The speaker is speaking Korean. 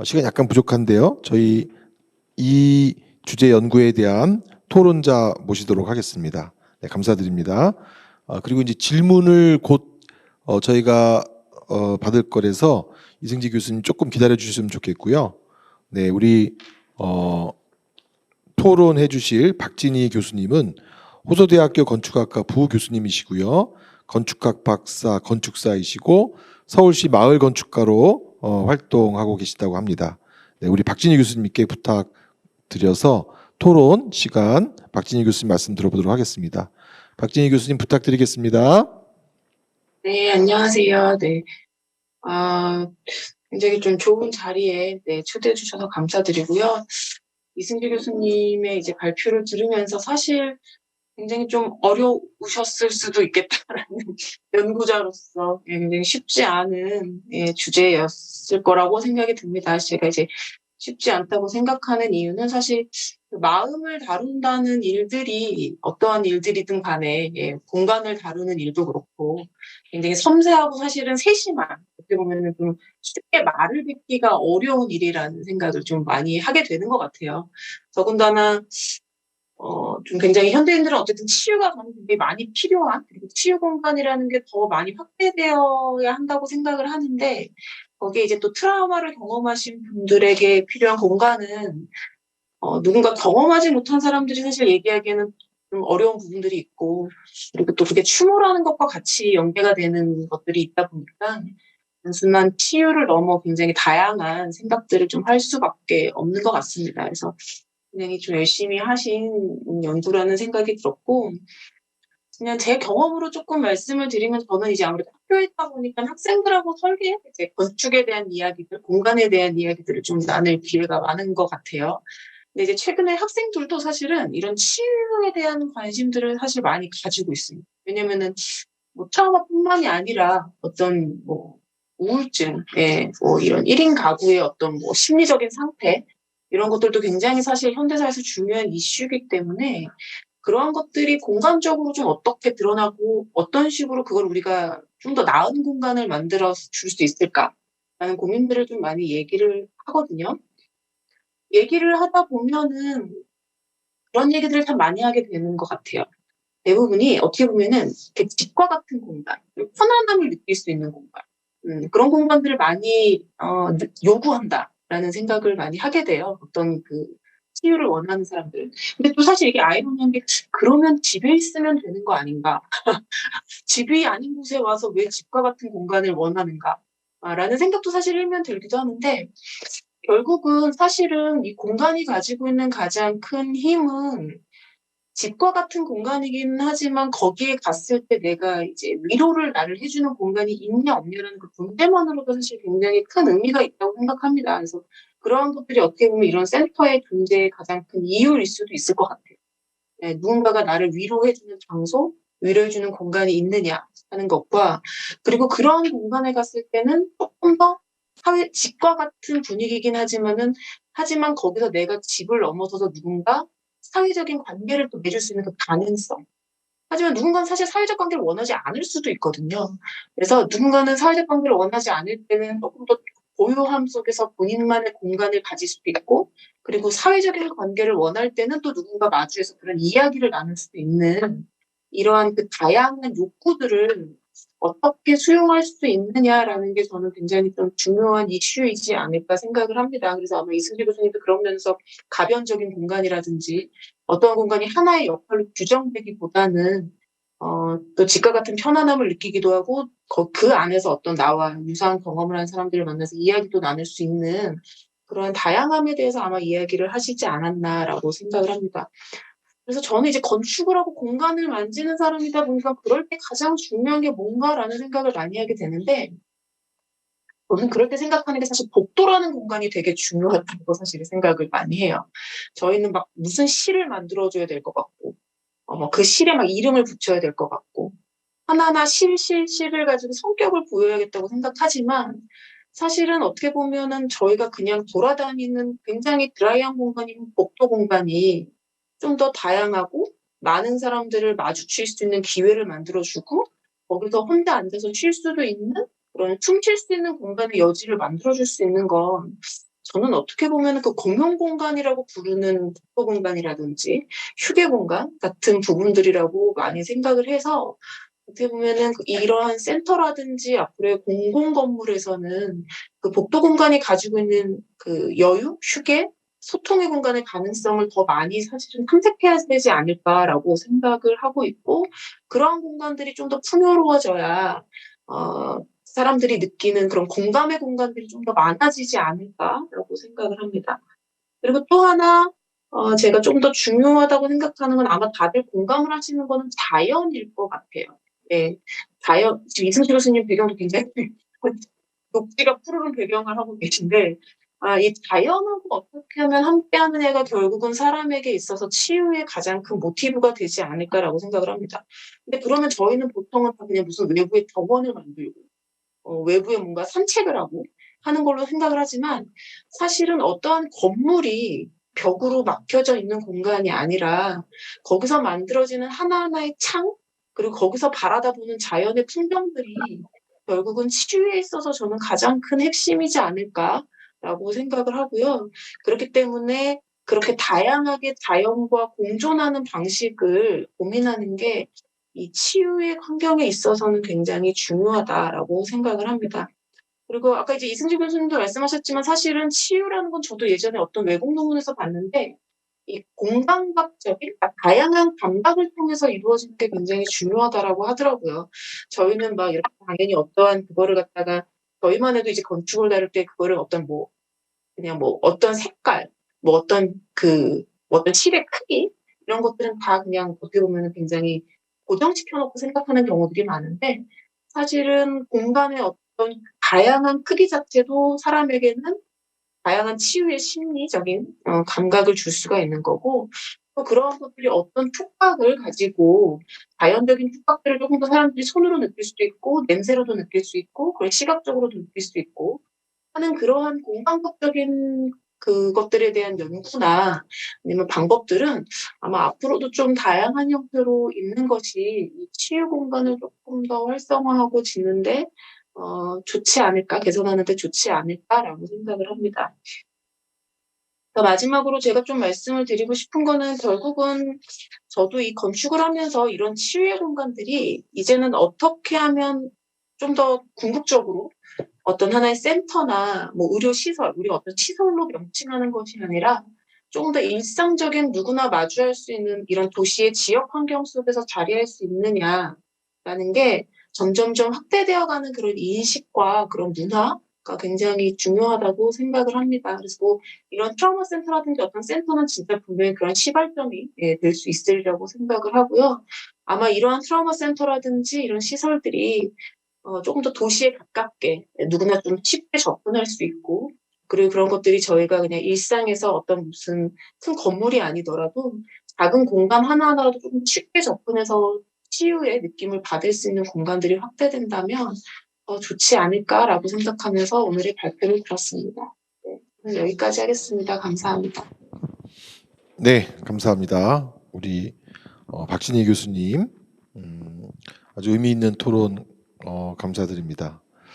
시간이 약간 부족한데요. 저희 이 주제 연구에 대한 토론자 모시도록 하겠습니다. 네, 감사드립니다. 그리고 이제 질문을 곧 저희가 받을 거라서 이승지 교수님 조금 기다려 주셨으면 좋겠고요. 네, 우리 토론해 주실 박진희 교수님은 호서대학교 건축학과 부교수님이시고요. 건축학 박사, 건축사이시고 서울시 마을건축가로 활동하고 계시다고 합니다. 네, 우리 박진희 교수님께 부탁드려서 토론 시간 박진희 교수님 말씀 들어보도록 하겠습니다. 박진희 교수님 부탁드리겠습니다. 네, 안녕하세요. 네. 아, 굉장히 좀 좋은 자리에 초대해 주셔서 감사드리고요. 이승기 교수님의 이제 발표를 들으면서 사실 굉장히 좀 어려우셨을 수도 있겠다라는 연구자로서 굉장히 쉽지 않은 주제였을 거라고 생각이 듭니다. 제가 이제 쉽지 않다고 생각하는 이유는 사실 그 마음을 다룬다는 일들이 어떠한 일들이든 간에 공간을 다루는 일도 그렇고 굉장히 섬세하고 사실은 세심한 어떻게 보면은 좀 쉽게 말을 뱉기가 어려운 일이라는 생각을 좀 많이 하게 되는 것 같아요. 더군다나 좀 굉장히 현대인들은 어쨌든 치유가 저는 굉장히 많이 필요한, 그리고 치유 공간이라는 게 더 많이 확대되어야 한다고 생각을 하는데, 거기에 이제 또 트라우마를 경험하신 분들에게 필요한 공간은, 누군가 경험하지 못한 사람들이 사실 얘기하기에는 좀 어려운 부분들이 있고, 그리고 또 그게 추모라는 것과 같이 연계가 되는 것들이 있다 보니까, 단순한 치유를 넘어 굉장히 다양한 생각들을 좀 할 수밖에 없는 것 같습니다. 그래서 굉장히 좀 열심히 하신 연구라는 생각이 들었고, 그냥 제 경험으로 조금 말씀을 드리면 저는 이제 아무래도 학교에 있다 보니까 학생들하고 설계, 이제 건축에 대한 이야기들, 공간에 대한 이야기들을 좀 나눌 기회가 많은 것 같아요. 근데 이제 최근에 학생들도 사실은 이런 치유에 대한 관심들을 사실 많이 가지고 있습니다. 왜냐면은 뭐 트라우마뿐만이 아니라 어떤 뭐 우울증, 뭐 이런 1인 가구의 어떤 뭐 심리적인 상태, 이런 것들도 굉장히 사실 현대사에서 중요한 이슈이기 때문에 그러한 것들이 공간적으로 좀 어떻게 드러나고 어떤 식으로 그걸 우리가 좀 더 나은 공간을 만들어 줄 수 있을까라는 고민들을 좀 많이 얘기를 하거든요. 얘기를 하다 보면은 그런 얘기들을 참 많이 하게 되는 것 같아요. 대부분이 어떻게 보면은 이렇게 집과 같은 공간, 편안함을 느낄 수 있는 공간, 그런 공간들을 많이 요구한다라는 생각을 많이 하게 돼요. 어떤 그 치유를 원하는 사람들은. 근데 또 사실 이게 아이러니한 게 그러면 집에 있으면 되는 거 아닌가? 집이 아닌 곳에 와서 왜 집과 같은 공간을 원하는가? 라는 생각도 사실 일면 들기도 하는데 결국은 사실은 이 공간이 가지고 있는 가장 큰 힘은 집과 같은 공간이긴 하지만 거기에 갔을 때 내가 이제 위로를 나를 해주는 공간이 있냐 없냐라는 그 문제만으로도 사실 굉장히 큰 의미가 있다고 생각합니다. 그래서 그러한 것들이 어떻게 보면 이런 센터의 존재의 가장 큰 이유일 수도 있을 것 같아요. 누군가가 나를 위로해주는 장소, 위로해주는 공간이 있느냐 하는 것과 그리고 그런 공간에 갔을 때는 조금 더 사회, 집과 같은 분위기긴 하지만 거기서 내가 집을 넘어서서 누군가 사회적인 관계를 또 맺을 수 있는 그 가능성. 하지만 누군가는 사실 사회적 관계를 원하지 않을 수도 있거든요. 그래서 누군가는 사회적 관계를 원하지 않을 때는 조금 더 고요함 속에서 본인만의 공간을 가질 수도 있고, 그리고 사회적인 관계를 원할 때는 또 누군가 마주해서 그런 이야기를 나눌 수도 있는 이러한 그 다양한 욕구들을 어떻게 수용할 수 있느냐라는 게 저는 굉장히 좀 중요한 이슈이지 않을까 생각을 합니다. 그래서 아마 이승기 교수님도 그런 면에서 가변적인 공간이라든지 어떤 공간이 하나의 역할로 규정되기보다는 또 집과 같은 편안함을 느끼기도 하고 그 안에서 어떤 나와 유사한 경험을 한 사람들을 만나서 이야기도 나눌 수 있는 그런 다양함에 대해서 아마 이야기를 하시지 않았나라고 생각을 합니다. 그래서 저는 이제 건축을 하고 공간을 만지는 사람이다 보니까 그럴 때 가장 중요한 게 뭔가라는 생각을 많이 하게 되는데 저는 그럴 때 생각하는 게 사실 복도라는 공간이 되게 중요하다고 사실 생각을 많이 해요. 저희는 막 무슨 시를 만들어줘야 될 것 같고 그 실에 막 이름을 붙여야 될 것 같고 하나하나 실을 가지고 성격을 보여야겠다고 생각하지만 사실은 어떻게 보면은 저희가 그냥 돌아다니는 굉장히 드라이한 공간인 복도 공간이 좀 더 다양하고 많은 사람들을 마주칠 수 있는 기회를 만들어주고 거기서 혼자 앉아서 쉴 수도 있는 그런 숨 쉴 수 있는 공간의 여지를 만들어줄 수 있는 건 저는 어떻게 보면 그 공용 공간이라고 부르는 독서 공간이라든지 휴게 공간 같은 부분들이라고 많이 생각을 해서 어떻게 보면은 이러한 센터라든지 앞으로의 공공 건물에서는 그 복도 공간이 가지고 있는 그 여유, 휴게, 소통의 공간의 가능성을 더 많이 사실은 탐색해야 되지 않을까라고 생각을 하고 있고, 그러한 공간들이 좀 더 풍요로워져야 사람들이 느끼는 그런 공감의 공간들이 좀 더 많아지지 않을까라고 생각을 합니다. 그리고 또 하나 제가 좀 더 중요하다고 생각하는 건 아마 다들 공감을 하시는 거는 자연일 것 같아요. 예. 자연, 지금 이승철 교수님 배경도 굉장히 녹지가 푸르른 배경을 하고 계신데, 이 자연하고 어떻게 하면 함께하는 애가 결국은 사람에게 있어서 치유의 가장 큰 모티브가 되지 않을까라고 생각을 합니다. 근데 그러면 저희는 보통은 다 그냥 무슨 외부에 벽원을 만들고, 외부에 뭔가 산책을 하고 하는 걸로 생각을 하지만, 사실은 어떠한 건물이 벽으로 막혀져 있는 공간이 아니라 거기서 만들어지는 하나하나의 창, 그리고 거기서 바라다 보는 자연의 풍경들이 결국은 치유에 있어서 저는 가장 큰 핵심이지 않을까라고 생각을 하고요. 그렇기 때문에 그렇게 다양하게 자연과 공존하는 방식을 고민하는 게 이 치유의 환경에 있어서는 굉장히 중요하다라고 생각을 합니다. 그리고 아까 이제 이승재 교수님도 말씀하셨지만 사실은 치유라는 건 저도 예전에 어떤 외국 논문에서 봤는데 이 공감각적인, 다양한 감각을 통해서 이루어지는 게 굉장히 중요하다라고 하더라고요. 저희는 막 이렇게 당연히 어떠한 그거를 갖다가 저희만 해도 이제 건축을 다룰 때 그거를 어떤 뭐 그냥 뭐 어떤 색깔, 뭐 어떤 어떤 칠의 크기 이런 것들은 다 그냥 어떻게 보면은 굉장히 고정시켜 놓고 생각하는 경우들이 많은데 사실은 공간의 어떤 다양한 크기 자체도 사람에게는 다양한 치유의 심리적인 감각을 줄 수가 있는 거고 또 그런 것들이 어떤 촉각을 가지고 자연적인 촉각들을 조금 더 사람들이 손으로 느낄 수도 있고 냄새로도 느낄 수 있고 그걸 시각적으로도 느낄 수 있고 하는 그러한 공간학적인 그것들에 대한 연구나 아니면 방법들은 아마 앞으로도 좀 다양한 형태로 있는 것이 이 치유 공간을 조금 더 활성화하고 짓는데 좋지 않을까, 개선하는 데 좋지 않을까라고 생각을 합니다. 마지막으로 제가 좀 말씀을 드리고 싶은 거는 결국은 저도 이 건축을 하면서 이런 치유의 공간들이 이제는 어떻게 하면 좀 더 궁극적으로 어떤 하나의 센터나 뭐 의료시설, 우리 어떤 시설로 명칭하는 것이 아니라 조금 더 일상적인 누구나 마주할 수 있는 이런 도시의 지역 환경 속에서 자리할 수 있느냐라는 게 점점점 확대되어가는 그런 인식과 그런 문화가 굉장히 중요하다고 생각을 합니다. 그래서 뭐 이런 트라우마 센터라든지 어떤 센터는 진짜 분명히 그런 시발점이 될 수 있으리라고 생각을 하고요. 아마 이러한 트라우마 센터라든지 이런 시설들이 조금 더 도시에 가깝게 누구나 좀 쉽게 접근할 수 있고 그리고 그런 것들이 저희가 그냥 일상에서 어떤 무슨 큰 건물이 아니더라도 작은 공간 하나하나라도 조금 쉽게 접근해서 치유의 느낌을 받을 수 있는 공간들이 확대된다면 좋지 않을까라고 생각하면서 오늘의 발표를 들었습니다. 네, 오늘 여기까지 하겠습니다. 감사합니다. 네, 감사합니다. 우리 박진희 교수님 아주 의미 있는 토론 감사드립니다.